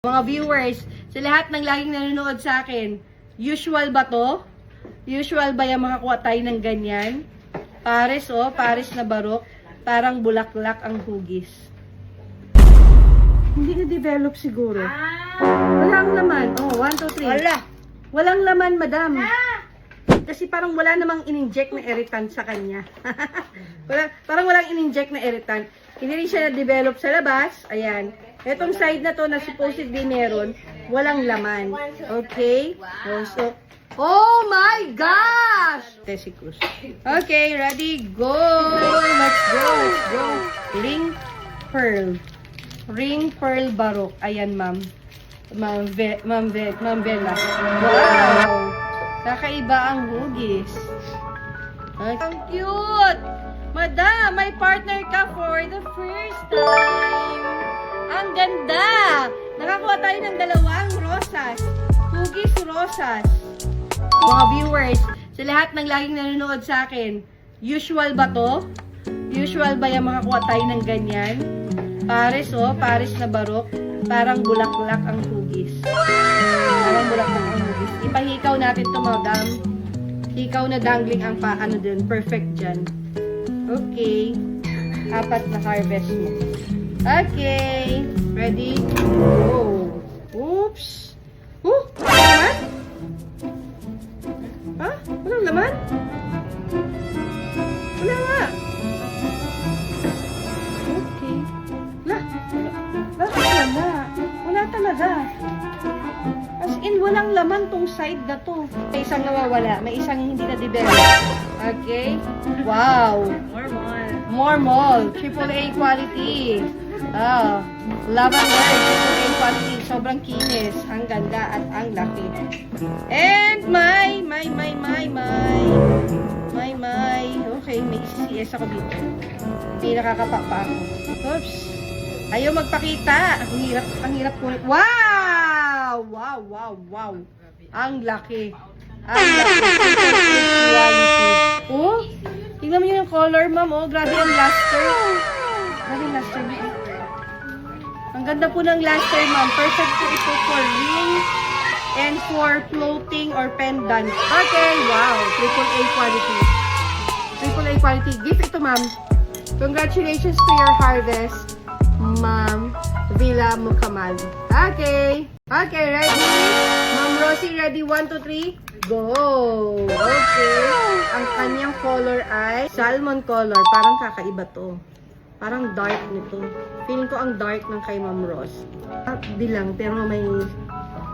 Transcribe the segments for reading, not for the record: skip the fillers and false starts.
Mga viewers, sa lahat ng laging nanonood sa akin, usual ba to? Usual ba yung makakuha tayo ng ganyan? Pares pares na barok. Parang bulaklak ang hugis. Hindi na-develop siguro. Walang laman. 1, 2, 3. Wala. Walang laman, madam. Kasi parang wala namang in-inject na irritant sa kanya. Parang walang in-inject na irritant. Hindi rin siya na-develop sa labas. Ayan. Etong side na to na supposedly meron, walang laman. Okay? Oh my gosh! Tesicus. Okay, ready? Go! Let's go! Ring pearl. Ring pearl barok. Ayan, ma'am. Ma'am Bella. Wow! Kakaiba ang hugis. Ang cute! Madam, may partner ka for the first time. Ang ganda! Nakakuha tayo ng dalawang rosas. Hugis rosas. Mga viewers, sa lahat ng laging nanonood sa akin, usual ba to? Usual ba yung makakuha tayo ng ganyan? Pares pares na barok. Parang bulaklak ang hugis. Parang bulaklak ang hugis. Ipahikaw natin to, madam. Hikaw na dangling ang paano din. Perfect dyan. Okay. 4 na harvest mo. Okay. Ready? Go. Oops. Walang laman? Ha? Walang laman? Wala nga. Okay. Bakit wala? Wala talaga. As in, walang laman tong side na to. May isang nawawala. May isang hindi na-develop. Okay. Wow. More mall. AAA quality. Lavender. AAA quality. Sobrang kinis. Ang ganda at ang laki. And my. Okay, may CCS ako dito. Hindi nakakapa pa ako. Oops. Ayaw magpakita. Ang hirap po. Wow! Ang laki. Oh, tingnan mo yung color, ma'am. Oh, grabe ang luster. Ang ganda po ng luster, ma'am. Perfect po ito for ring and for floating or pendant. Okay, wow. AAA quality. AAA quality. Gift ito, ma'am. Congratulations to your harvest, Ma'am Villa Mukamal. Okay. Okay, ready? Ma'am Rosie, ready? 1, 2, 3. Go! Okay. Ang kanyang color ay salmon color. Parang kakaiba to. Parang dark nito. Feeling ko ang dark ng kay Ma'am Rose. Di lang, pero may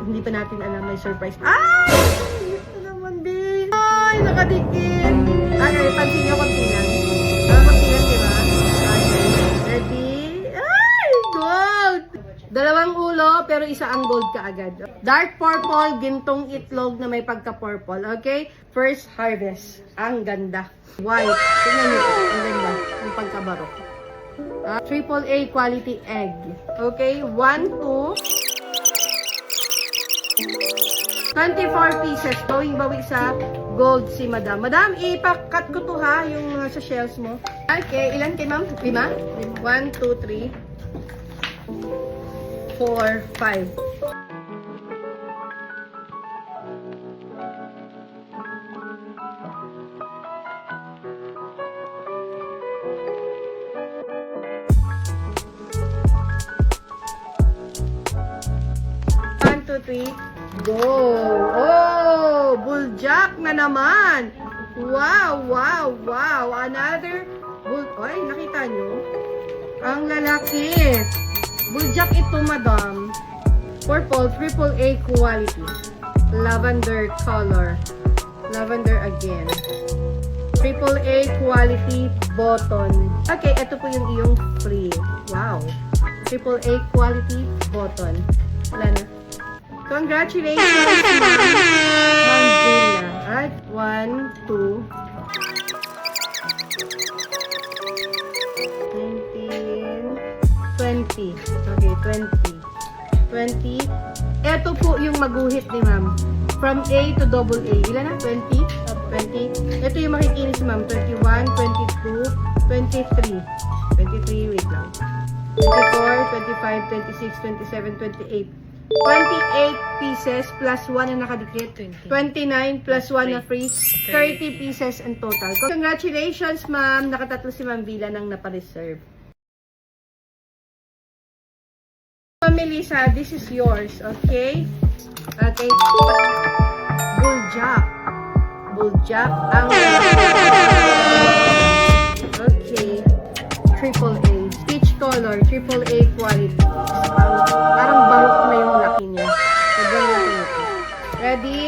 hindi pa natin alam, may surprise. Ay! Ito naman din. Ay, nakadikit. Okay, pansin niyo konti lang. Konti lang, diba? Okay. Ready? Ay! Gold! Dalawang ulo, pero isa ang gold kaagad. Dark purple, gintong itlog na may pagka-purple. Okay? First harvest. Ang ganda. White. Tingnan nyo. Ang ganda. Yung pagkabarok. AAA quality egg. Okay? 1, 2. 24 pieces. Bawing-bawi sa gold si Madam. Madam, ipakat ko to ha, yung sa shells mo. Okay, ilan kay ma'am? 5? 1, 2, 3, 4, 5. Go! Oh! Bulljack na naman! Wow! Another bull... Ay, nakita nyo? Ang lalaki! Bulljack ito, madam. Purple, AAA quality. Lavender color. Lavender again. AAA quality button. Okay, ito po yung iyong free. Wow! AAA quality button. Wala na. Congratulations, Ma'am Villa. At 1, 2, 19, 20. Okay, 20. Ito po yung maguhit ni ma'am. From A to double A. Ilan na? 20? 20. Ito yung makikinis ma'am. 21, 22, 23. 23, wait lang. 24, 25, 26, 27, 28. 28 pieces plus 1 na nakadikit. 29 plus 1 na free. 30 pieces in total. Congratulations, ma'am. Nakatatlo si Ma'am Villa ng napareserve. Ma'am Melissa, this is yours, okay? Okay. Buljak. Buljak. Okay. Triple A. Peach color. Triple A quality. Parang barok na yung laki niya. Sobrang laki nito. Ready?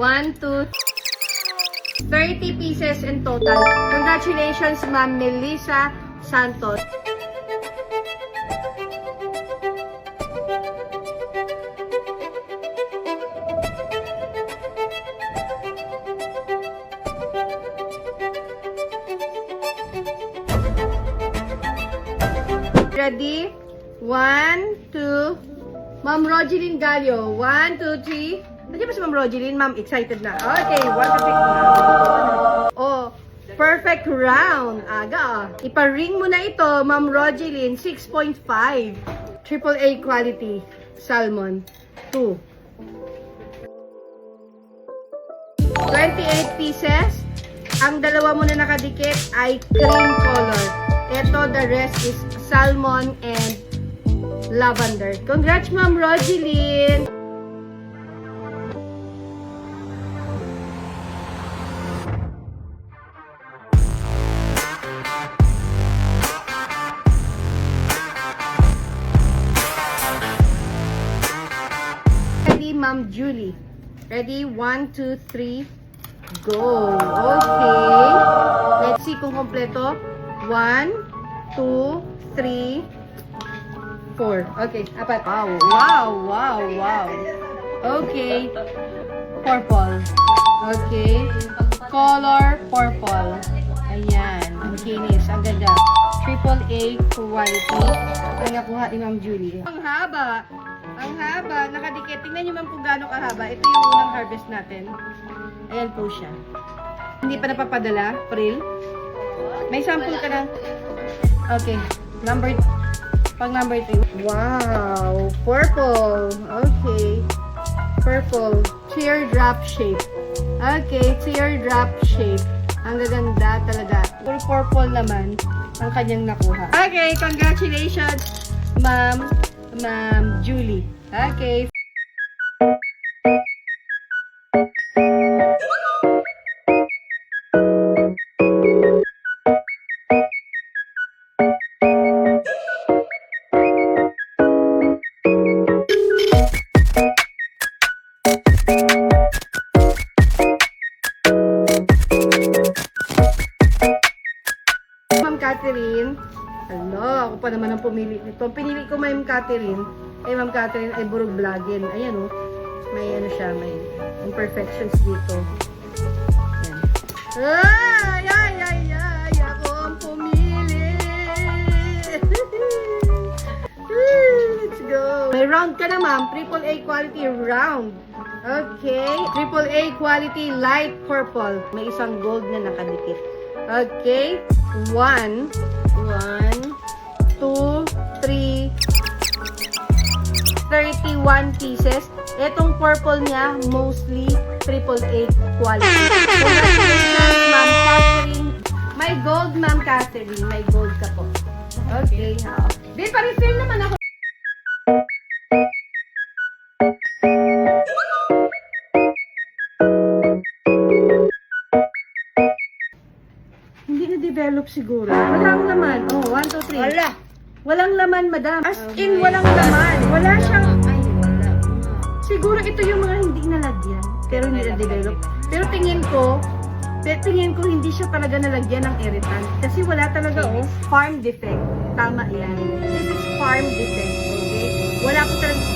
1, 2, 30 pieces in total. Congratulations, Ma'am Melissa Santos. Ready? 1, 2. Ma'am Rogeline Gallo. 1, 2, 3. Nandiyan ba si Ma'am Rogeline? Ma'am, excited na. Okay, 1, 2, 3. Oh, perfect round. Aga. Ipa-ring mo na ito, Ma'am Rogeline. 6.5. Triple A quality. Salmon. 2. 28 pieces. Ang dalawa mo na nakadikit ay cream color. Ito, the rest is salmon and lavender. Congrats, Ma'am Rogeline! Ready, Ma'am Julie? Ready? 1, 2, 3, go! Okay. Let's see kung kompleto. 1, 2, 3, 4. Okay, apat. Wow, wow, wow, wow. Okay. Purple. Okay. Color purple. Ayan. Ang kinis. Ang ganda. Triple A quality. Ang nakuha ni Ma'am Julie. Ang haba. Ang haba. Nakadikit. Tingnan niyo, ma'am, kung gaano kahaba. Ito yung unang harvest natin. Ayan po siya. Hindi pa napapadala. Frill. May sample ka na. Okay. Pang number 3. Wow. Purple. Okay. Purple. Teardrop shape. Okay. Teardrop shape. Ang gaganda talaga. Full purple naman ang kanyang nakuha. Okay. Congratulations, Ma'am Julie. Okay. Ma'am Catherine. Hello, ako pa naman ang pumili nito. Pinili ko Ma'am Catherine. Ma'am Catherine ay burog vlogin. Ayan oh. May ano siya, may imperfections dito. Ayan. Ay, ako ang pumili. Let's go. May round ka na, ma'am. Triple A quality round. Okay. Triple A quality light purple. May isang gold na nakadikit. Okay. 1, 2, 3, 31 pieces. Itong purple niya, mostly triple A quality. Congratulations, Ma'am Catherine. May gold, Ma'am Catherine. May gold ka po. Okay. Di, pa-refill naman ako. Hindi na-develop siguro. Walang laman. Oh, 1, 2, 3. Wala. Walang laman, madam. As in, walang laman. Wala siyang... Siguro ito yung mga hindi nalagyan. Pero hindi na-develop. Pero tingin ko hindi siya talaga nalagyan ng irritant. Kasi wala talaga, oh, farm defect. Tama yan. This is farm defect. Okay?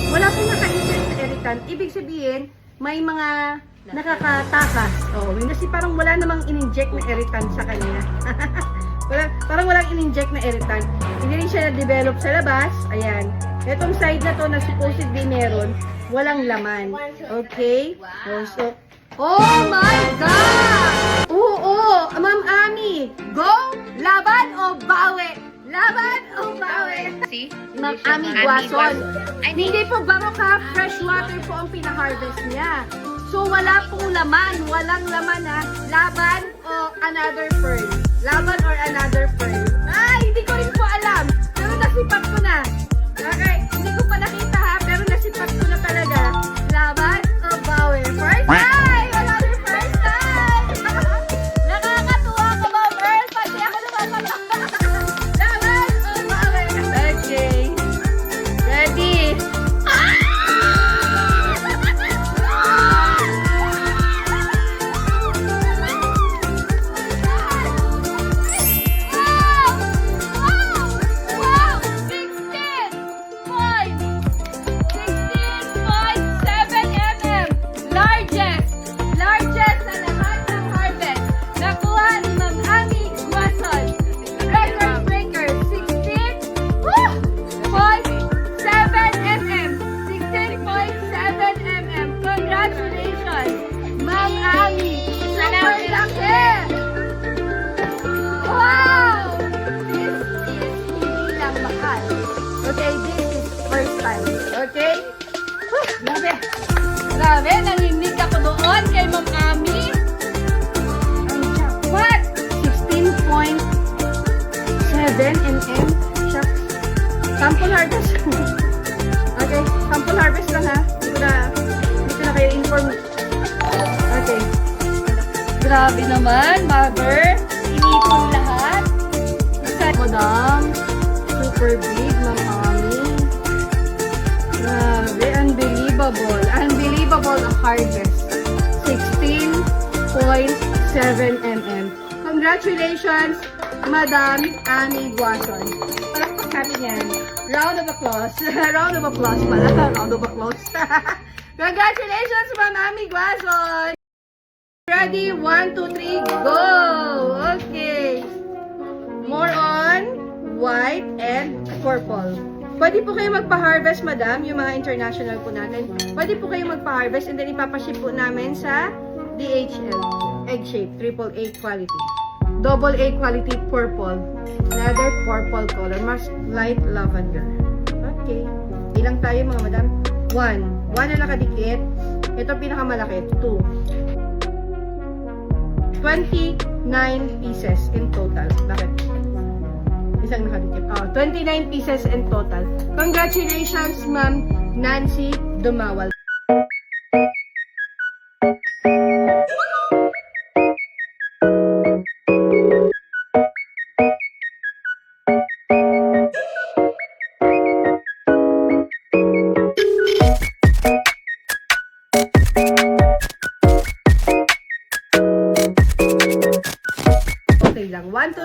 Wala pong naka-insert na irritant. Ibig sabihin, may mga nakakatakas. Oh, kasi parang wala namang in-inject na irritant sa kanya. Parang walang in-inject na irritant. Hindi rin siya na-develop sa labas. Ayan. Itong side na to na supposedly meron, walang laman. Okay? So, oh my God! Oo! Ma'am Ami! Go! Laban o bawi? Laban o bawi? See? Ma'am Hindi siya Ami Ami Guason. Ay, Hindi po barok ha, fresh water po ang pina-harvest niya. So wala pong laman, walang laman ha. Laban o another pearl. Laban or another pearl. Ay, hindi ko rin po alam. Pero nasipat ko na. Okay, hindi ko pa nakita ha, pero nasipat ko na talaga. Laban o bawi? First time! Another first time! Nakakatuwa ka ba, Pearl? Pati ako nakakatawa. Laban o bawi? Okay. Ready? Okay, this is first time. Okay? Grabe. Grabe, nanginig ako doon kay Ma'am Ami. Ang jackpot! 16.7 mm. Shucks. Sample harvest. Okay, sample harvest lang ha. Hindi ko na kayo inform. Okay. Grabe naman, mother. Inipon lahat. Madam. Super big, Ma'am Ami. Grabe, unbelievable. Unbelievable ang harvest. 16.7 mm. Congratulations, Madam Ami Guason. Parang pagkatin yan. Round of applause. Round of applause pala. Round of applause. Congratulations, Ma'am Ami Guason. Ready? 1, 2, 3, go! Okay. More on white and purple. Pwede po kayo magpa-harvest, madam, yung mga international po natin. Pwede po kayo magpa-harvest and then ipapaship po namin sa DHL. Egg shape, AAA quality. Double A quality purple. Another purple color. Mas light lavender. Okay. Ilang tayo mga madam? 1. 1 na nakadikit. Ito pinakamalaki. 2. 29 pieces in total. Bakit? Isang nakadikit. 29 pieces in total. Congratulations, Ma'am Nancy Dumawal. Okay lang. 1, 2,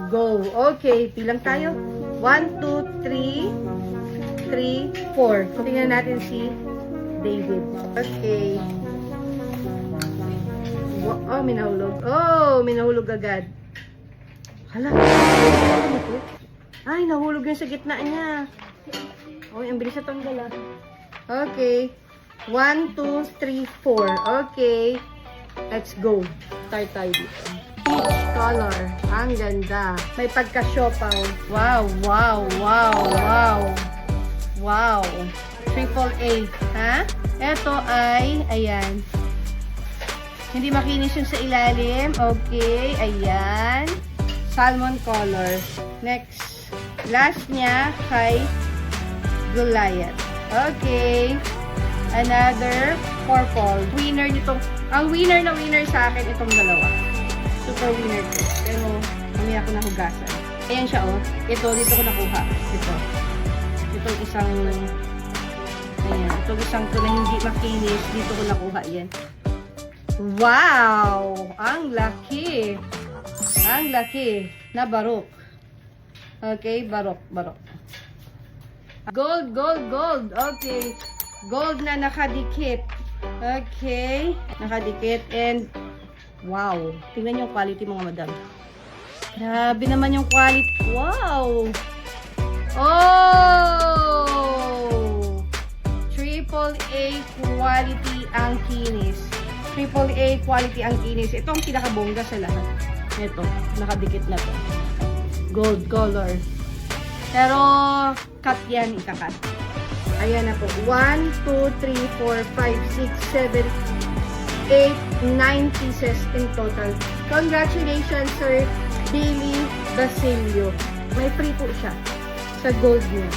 3. Go. Okay. Pilang tayo? 1, 2, 3. 3, 4. Tingnan natin si David. Okay. Oh, minahulog. Oh, minahulog agad. Hala. Ano ito? Ay, nahulog yun sa gitna niya. Oh, ang bilis na tanggal ah. Okay. 1, 2, 3, 4. Okay. Let's go. Start tayo dito. Peach color. Ang ganda. May pagka-siopaw. Wow, wow, wow, wow. Wow. AAA. Ha? Ito ay, ayan. Hindi makinis yung sa ilalim. Okay, ayan. Salmon color. Next. Last niya kay Goliath. Okay. Another purple. Winner nitong, ang winner na winner sa akin itong dalawa. Super winner ko. Pero, mamaya ko nahugasan. Ayan siya, oh. Ito, dito ko nakuha. Ito. Itong isang, ayan. Itong isang to na hindi makinis. Dito ko nakuha. Yan. Wow! Ang laki. Ang laki. Na barok. Okay, barok. Gold, gold, gold. Okay. Gold na nakadikit. Okay. Nakadikit and wow. Tingnan yung quality mga madam. Grabe naman yung quality. Wow. Oh! AAA quality ang kinis. AAA quality ang kinis. Ito ang pinakabongga sa lahat. Ito. Nakadikit na to. Gold color. Pero, cut yan, ikakat. Ayan na po. 1, 2, 3, 4, 5, 6, 7, 8, 9 pieces in total. Congratulations, Sir Billy Basilio. May free po siya sa gold niya.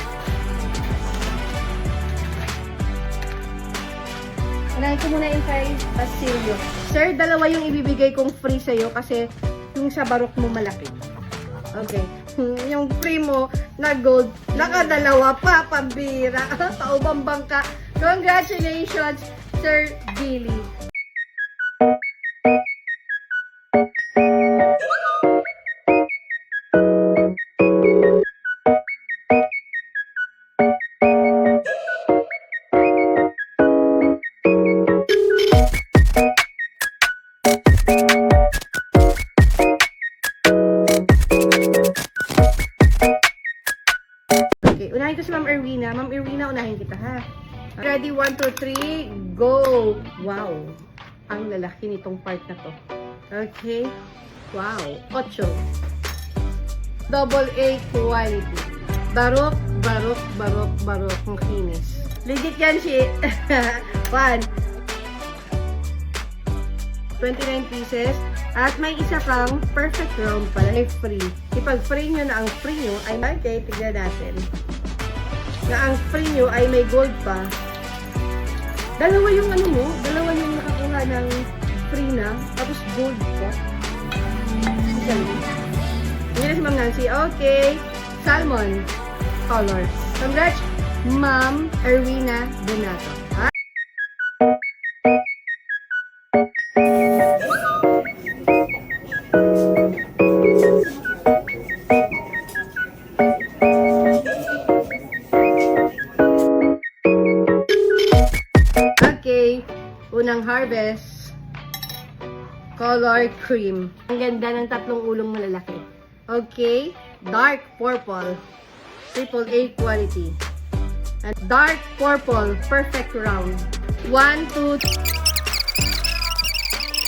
Unahin ko muna yung kay Basilio. Sir, dalawa yung ibibigay kong free sa'yo kasi yung sa barok mo malaki. Okay. Yung free mo na gold, nakadalawa pa, pambira. Paubambang ka. Congratulations, Sir Billy. Okay, unahin ko si Ma'am Erwina. Ma'am Erwina, unahin kita ha. Ready? 1, 2, 3, go! Wow! Ang lalaki nitong part na to. Okay. Wow. 8. Double A quality. Barok, barok, barok, barok. Ang kinis. Legit yan, shit. 1. 29 pieces. At may isa kang perfect round pala. Free. Ipag free nyo na ang free nyo ay okay, tignan natin. Na ang free nyo ay may gold pa. Dalawa yung ano mo, dalawa yung nakakuha ng free na, tapos gold pa. Hindi na si Ma'am Nancy. Okay. Salmon color. Congrats, Ma'am Erwina Donato. Ha? Okay. Unang harvest. Color cream. Ang ganda ng tatlong ulong malalaki. Okay. Dark purple. Triple A quality. And dark purple. Perfect round. 1, 2,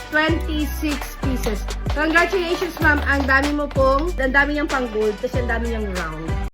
26 pieces. Congratulations, ma'am. Ang dami mo pong, ang dami niyang pang gold kasi ang dami niyang round.